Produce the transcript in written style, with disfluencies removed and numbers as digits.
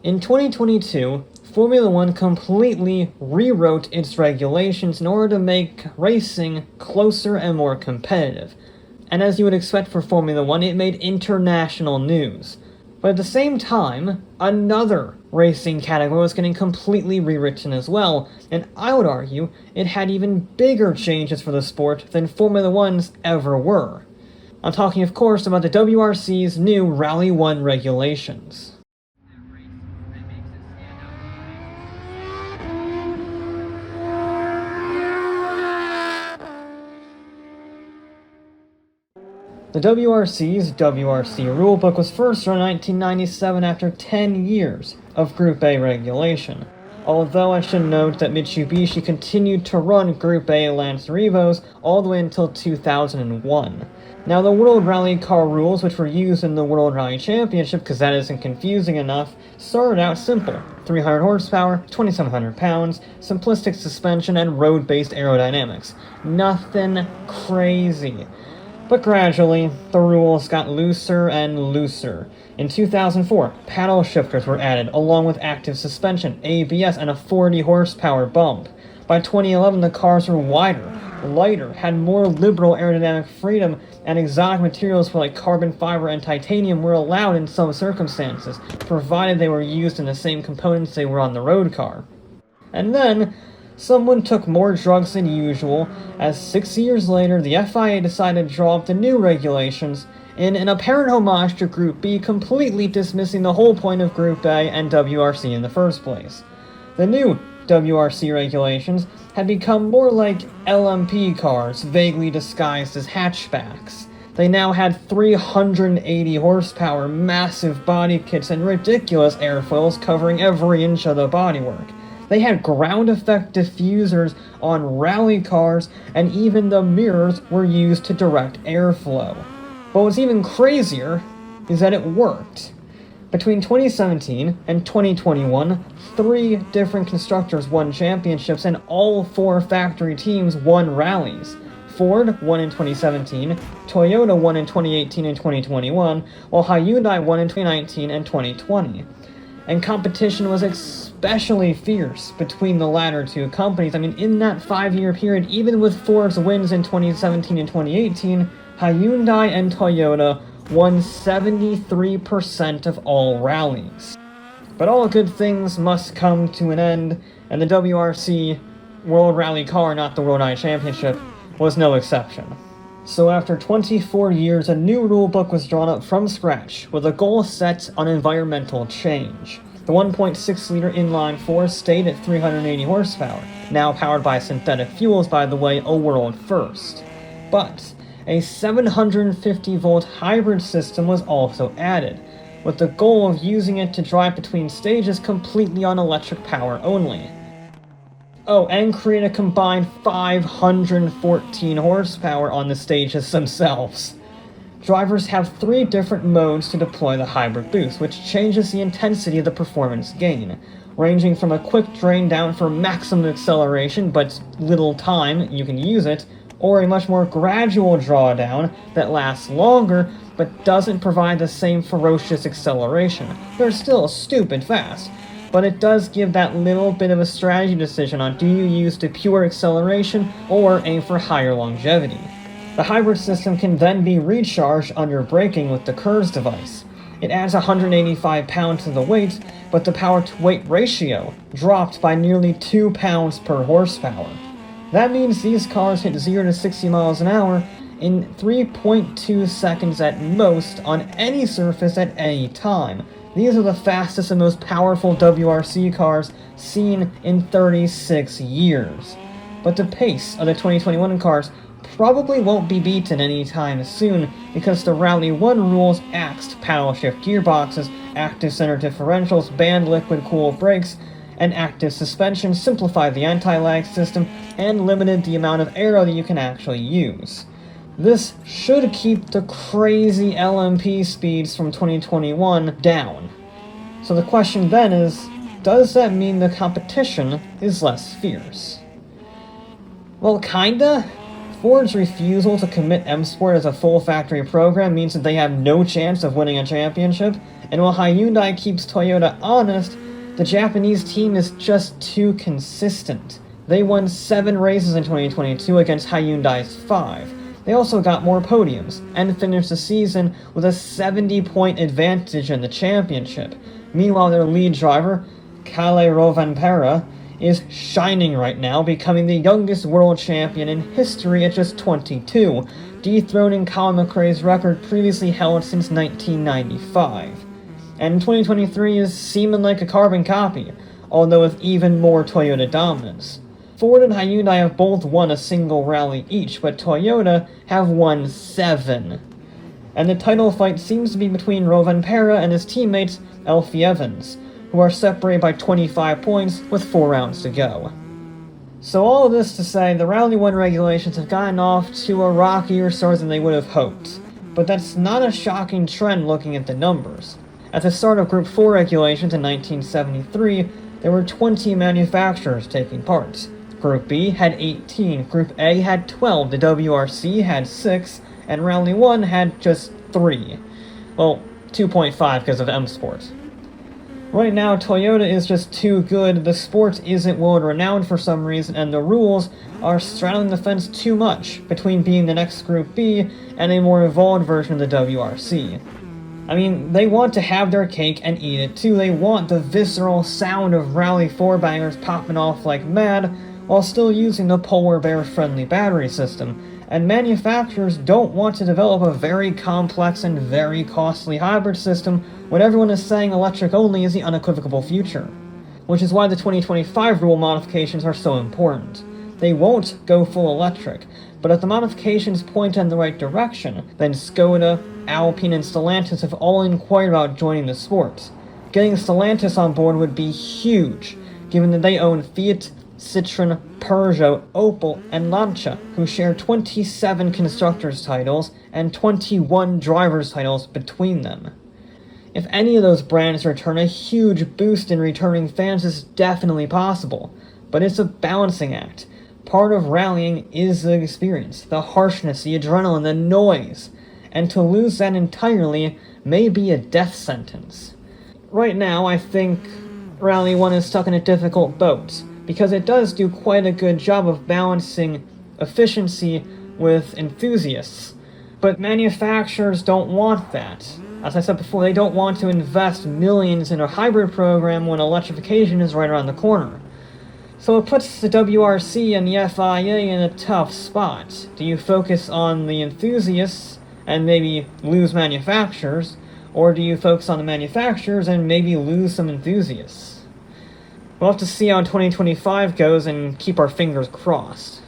In 2022, Formula 1 completely rewrote its regulations in order to make racing closer and more competitive. And as you would expect for Formula 1, it made international news. But at the same time, another racing category was getting completely rewritten as well, and I would argue it had even bigger changes for the sport than Formula 1's ever were. I'm talking, of course, about the WRC's new Rally1 Regulations. The WRC's WRC rulebook was first run in 1997 after 10 years of Group A regulation, although I should note that Mitsubishi continued to run Group A Lance Revos all the way until 2001. Now the World Rally Car rules, which were used in the World Rally Championship, because that isn't confusing enough, started out simple: 300 horsepower, 2,700 pounds, simplistic suspension, and road-based aerodynamics. Nothing crazy. But gradually, the rules got looser and looser. In 2004, paddle shifters were added, along with active suspension, ABS, and a 40 horsepower bump. By 2011, the cars were wider, lighter, had more liberal aerodynamic freedom, and exotic materials like carbon fiber and titanium were allowed in some circumstances, provided they were used in the same components they were on the road car. And then, someone took more drugs than usual, as 6 years later the FIA decided to draw up the new regulations in an apparent homage to Group B, completely dismissing the whole point of Group A and WRC in the first place. The new WRC regulations had become more like LMP cars, vaguely disguised as hatchbacks. They now had 380 horsepower, massive body kits, and ridiculous airfoils covering every inch of the bodywork. They had ground effect diffusers on rally cars, and even the mirrors were used to direct airflow. But what's even crazier is that it worked. Between 2017 and 2021, 3 different constructors won championships, and all 4 factory teams won rallies. Ford won in 2017, Toyota won in 2018 and 2021, while Hyundai won in 2019 and 2020. And competition was especially fierce between the latter two companies. I mean, in that 5-year period, even with Ford's wins in 2017 and 2018, Hyundai and Toyota won 73% of all rallies. But all good things must come to an end, and the WRC World Rally Car, not the World Rally Championship, was no exception. So after 24 years, a new rulebook was drawn up from scratch, with a goal set on environmental change. The 1.6-liter inline-4 stayed at 380 horsepower, now powered by synthetic fuels, by the way, a world first. But a 750-volt hybrid system was also added, with the goal of using it to drive between stages completely on electric power only. Oh, and create a combined 514 horsepower on the stages themselves. Drivers have 3 different modes to deploy the hybrid boost, which changes the intensity of the performance gain, ranging from a quick drain down for maximum acceleration but little time you can use it, or a much more gradual drawdown that lasts longer but doesn't provide the same ferocious acceleration. They're still stupid fast, but it does give that little bit of a strategy decision on do you use the pure acceleration or aim for higher longevity. The hybrid system can then be recharged under braking with the KERS device. It adds 185 pounds to the weight, but the power-to-weight ratio dropped by nearly 2 pounds per horsepower. That means these cars hit 0 to 60 miles an hour in 3.2 seconds at most on any surface at any time. These are the fastest and most powerful WRC cars seen in 36 years. But the pace of the 2021 cars probably won't be beaten anytime soon, because the Rally1 rules axed paddle shift gearboxes, active center differentials, banned liquid cooled brakes, and active suspension, simplified the anti-lag system, and limited the amount of aero that you can actually use. This should keep the crazy LMP speeds from 2021 down. So the question then is, does that mean the competition is less fierce? Well, kinda. Ford's refusal to commit M Sport as a full factory program means that they have no chance of winning a championship, and while Hyundai keeps Toyota honest, the Japanese team is just too consistent. They won 7 races in 2022 against Hyundai's 5. They also got more podiums, and finished the season with a 70-point advantage in the championship. Meanwhile, their lead driver, Kalle Rovanperä, is shining right now, becoming the youngest world champion in history at just 22, dethroning Colin McRae's record previously held since 1995. And 2023 is seeming like a carbon copy, although with even more Toyota dominance. Ford and Hyundai have both won a single rally each, but Toyota have won 7. And the title fight seems to be between Rovanperä and his teammate Elfie Evans, who are separated by 25 points with 4 rounds to go. So all of this to say, the Rally1 regulations have gotten off to a rockier start than they would have hoped. But that's not a shocking trend looking at the numbers. At the start of Group 4 regulations in 1973, there were 20 manufacturers taking part. Group B had 18, Group A had 12, the WRC had 6, and Rally1 had just 3. Well, 2.5 because of M Sport. Right now, Toyota is just too good, the sport isn't world-renowned for some reason, and the rules are straddling the fence too much between being the next Group B and a more evolved version of the WRC. I mean, they want to have their cake and eat it too. They want the visceral sound of Rally 4-bangers popping off like mad, while still using the polar bear-friendly battery system, and manufacturers don't want to develop a very complex and very costly hybrid system when everyone is saying electric only is the unequivocal future. Which is why the 2025 rule modifications are so important. They won't go full electric, but if the modifications point in the right direction, then Skoda, Alpine, and Stellantis have all inquired about joining the sport. Getting Stellantis on board would be huge, given that they own Fiat, Citroën, Peugeot, Opel, and Lancia, who share 27 constructors' titles and 21 drivers' titles between them. If any of those brands return, a huge boost in returning fans is definitely possible, but it's a balancing act. Part of rallying is the experience, the harshness, the adrenaline, the noise, and to lose that entirely may be a death sentence. Right now, I think Rally1 is stuck in a difficult boat, because it does do quite a good job of balancing efficiency with enthusiasts. But manufacturers don't want that. As I said before, they don't want to invest millions in a hybrid program when electrification is right around the corner. So it puts the WRC and the FIA in a tough spot. Do you focus on the enthusiasts and maybe lose manufacturers, or do you focus on the manufacturers and maybe lose some enthusiasts? We'll have to see how 2025 goes and keep our fingers crossed.